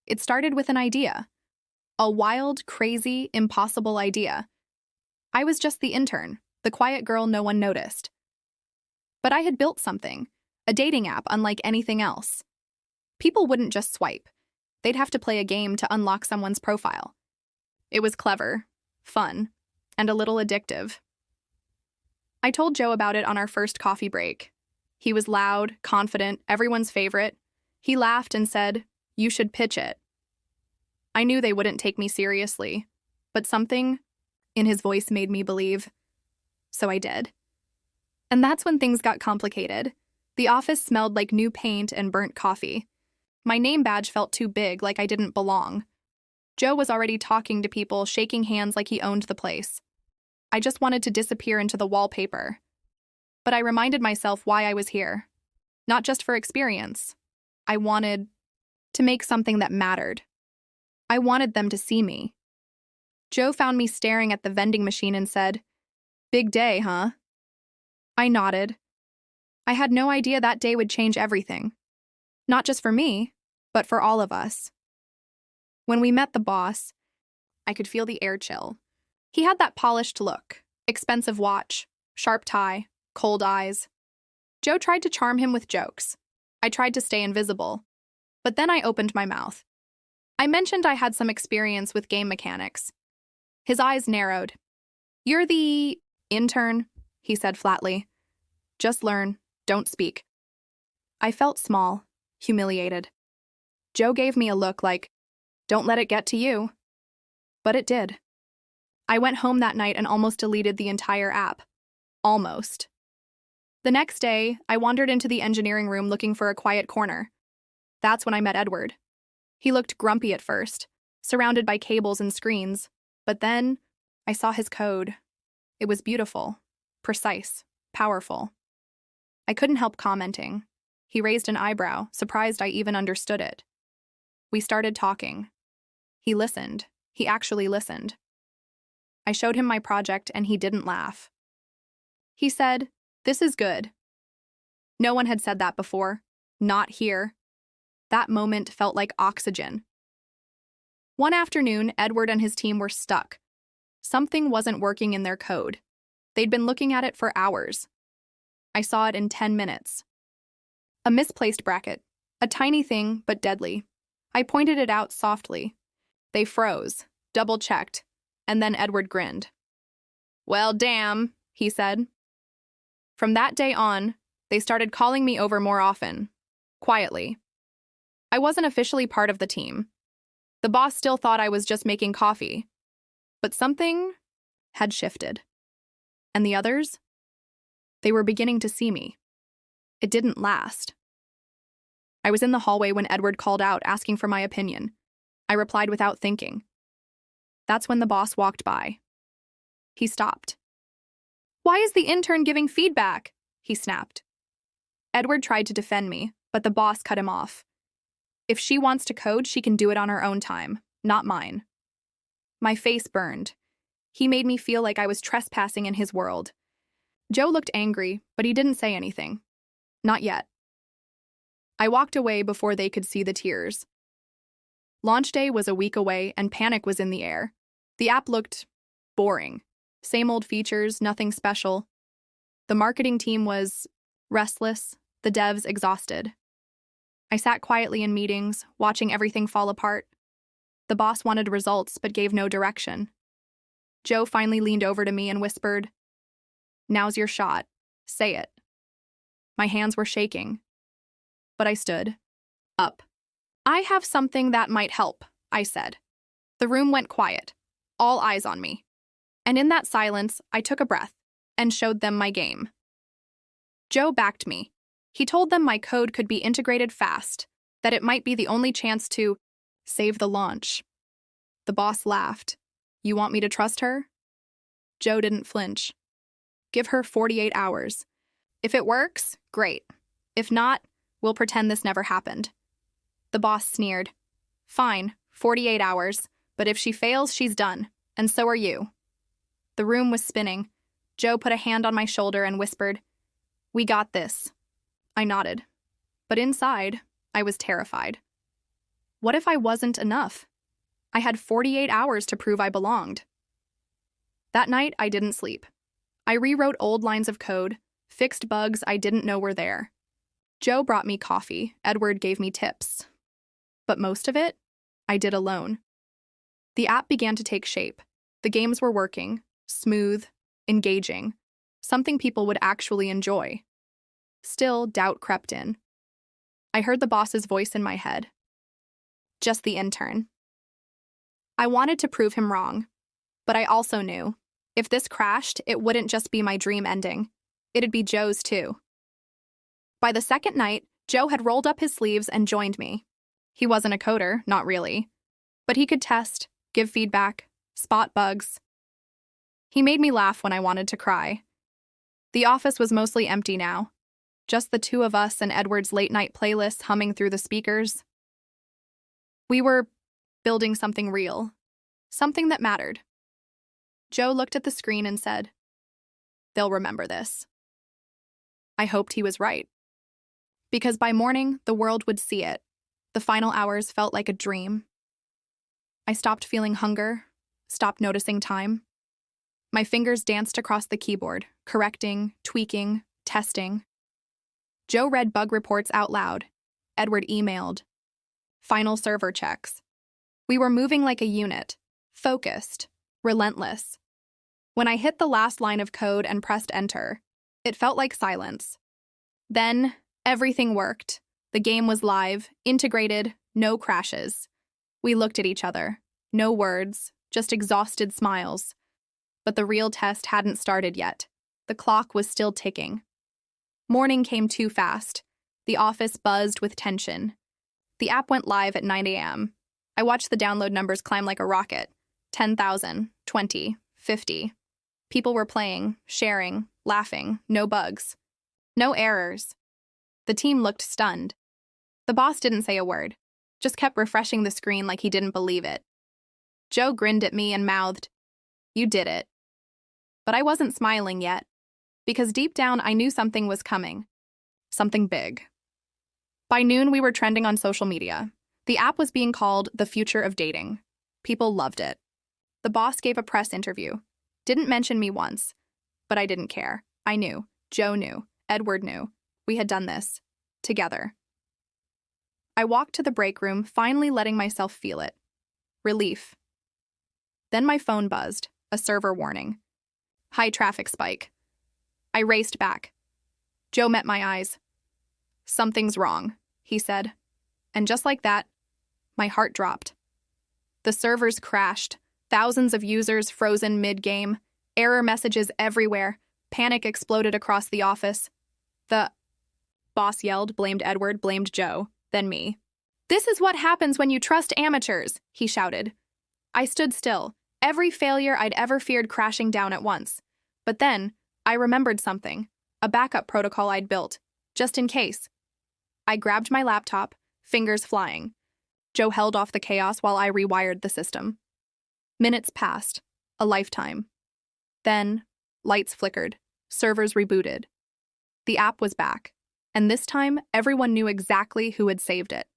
It started with an idea. A wild, crazy, impossible idea. I was just the intern, the quiet girl no one noticed. But I had built something, a dating app unlike anything else. People wouldn't just swipe. They'd have to play a game to unlock someone's profile. It was clever, fun, and a little addictive. I told Joe about it on our first coffee break. He was loud, confident, everyone's favorite. He laughed and said, "You should pitch it." I knew they wouldn't take me seriously, but something in his voice made me believe. So I did. And that's when things got complicated. The office smelled like new paint and burnt coffee. My name badge felt too big, like I didn't belong. Joe was already talking to people, shaking hands like he owned the place. I just wanted to disappear into the wallpaper. But I reminded myself why I was here. Not just for experience. I wanted to make something that mattered. I wanted them to see me. Joe found me staring at the vending machine and said, "Big day, huh?" I nodded. I had no idea that day would change everything. Not just for me, but for all of us. When we met the boss, I could feel the air chill. He had that polished look, expensive watch, sharp tie, cold eyes. Joe tried to charm him with jokes. I tried to stay invisible. But then I opened my mouth. I mentioned I had some experience with game mechanics. His eyes narrowed. "You're the intern," he said flatly. "Just learn, don't speak." I felt small, humiliated. Joe gave me a look like, "Don't let it get to you." But it did. I went home that night and almost deleted the entire app. Almost. The next day, I wandered into the engineering room looking for a quiet corner. That's when I met Edward. He looked grumpy at first, surrounded by cables and screens, but then I saw his code. It was beautiful, precise, powerful. I couldn't help commenting. He raised an eyebrow, surprised I even understood it. We started talking. He listened. He actually listened. I showed him my project and he didn't laugh. He said, "This is good." No one had said that before. Not here. That moment felt like oxygen. One afternoon, Edward and his team were stuck. Something wasn't working in their code. They'd been looking at it for hours. I saw it in 10 minutes. A misplaced bracket. A tiny thing, but deadly. I pointed it out softly. They froze, double-checked, and then Edward grinned. "Well, damn," he said. From that day on, they started calling me over more often, quietly. I wasn't officially part of the team. The boss still thought I was just making coffee. But something had shifted. And the others? They were beginning to see me. It didn't last. I was in the hallway when Edward called out, asking for my opinion. I replied without thinking. That's when the boss walked by. He stopped. "Why is the intern giving feedback?" he snapped. Edward tried to defend me, but the boss cut him off. "If she wants to code, she can do it on her own time, not mine." My face burned. He made me feel like I was trespassing in his world. Joe looked angry, but he didn't say anything. Not yet. I walked away before they could see the tears. Launch day was a week away and panic was in the air. The app looked boring. Same old features, nothing special. The marketing team was restless, the devs exhausted. I sat quietly in meetings, watching everything fall apart. The boss wanted results but gave no direction. Joe finally leaned over to me and whispered, "Now's your shot. Say it." My hands were shaking. But I stood up. "I have something that might help," I said. The room went quiet, all eyes on me. And in that silence, I took a breath and showed them my game. Joe backed me. He told them my code could be integrated fast, that it might be the only chance to save the launch. The boss laughed. "You want me to trust her?" Joe didn't flinch. "Give her 48 hours. If it works, great. If not, we'll pretend this never happened." The boss sneered. "Fine, 48 hours, but if she fails, she's done, and so are you." The room was spinning. Joe put a hand on my shoulder and whispered, "We got this." I nodded. But inside, I was terrified. What if I wasn't enough? I had 48 hours to prove I belonged. That night, I didn't sleep. I rewrote old lines of code, fixed bugs I didn't know were there. Joe brought me coffee, Edward gave me tips. But most of it, I did alone. The app began to take shape. The games were working, smooth, engaging, something people would actually enjoy. Still, doubt crept in. I heard the boss's voice in my head. Just the intern. I wanted to prove him wrong, but I also knew, if this crashed, it wouldn't just be my dream ending. It'd be Joe's too. By the second night, Joe had rolled up his sleeves and joined me. He wasn't a coder, not really, but he could test, give feedback, spot bugs. He made me laugh when I wanted to cry. The office was mostly empty now, just the two of us and Edward's late-night playlists humming through the speakers. We were building something real, something that mattered. Joe looked at the screen and said, "They'll remember this." I hoped he was right. Because by morning, the world would see it. The final hours felt like a dream. I stopped feeling hunger, stopped noticing time. My fingers danced across the keyboard, correcting, tweaking, testing. Joe read bug reports out loud. Edward emailed. Final server checks. We were moving like a unit, focused, relentless. When I hit the last line of code and pressed enter, it felt like silence. Then, everything worked. The game was live, integrated, no crashes. We looked at each other. No words, just exhausted smiles. But the real test hadn't started yet. The clock was still ticking. Morning came too fast. The office buzzed with tension. The app went live at 9 a.m. I watched the download numbers climb like a rocket. 10,000, 20, 50. People were playing, sharing, laughing, no bugs. No errors. The team looked stunned. The boss didn't say a word, just kept refreshing the screen like he didn't believe it. Joe grinned at me and mouthed, "You did it." But I wasn't smiling yet, because deep down I knew something was coming. Something big. By noon, we were trending on social media. The app was being called the future of dating. People loved it. The boss gave a press interview. Didn't mention me once, but I didn't care. I knew. Joe knew. Edward knew. We had done this. Together. I walked to the break room, finally letting myself feel it. Relief. Then my phone buzzed, a server warning. High traffic spike. I raced back. Joe met my eyes. "Something's wrong," he said. And just like that, my heart dropped. The servers crashed, thousands of users frozen mid-game, error messages everywhere, panic exploded across the office. The boss yelled, blamed Edward, blamed Joe, then me. "This is what happens when you trust amateurs," he shouted. I stood still, every failure I'd ever feared crashing down at once. But then, I remembered something, a backup protocol I'd built, just in case. I grabbed my laptop, fingers flying. Joe held off the chaos while I rewired the system. Minutes passed, a lifetime. Then, lights flickered, servers rebooted. The app was back, and this time everyone knew exactly who had saved it.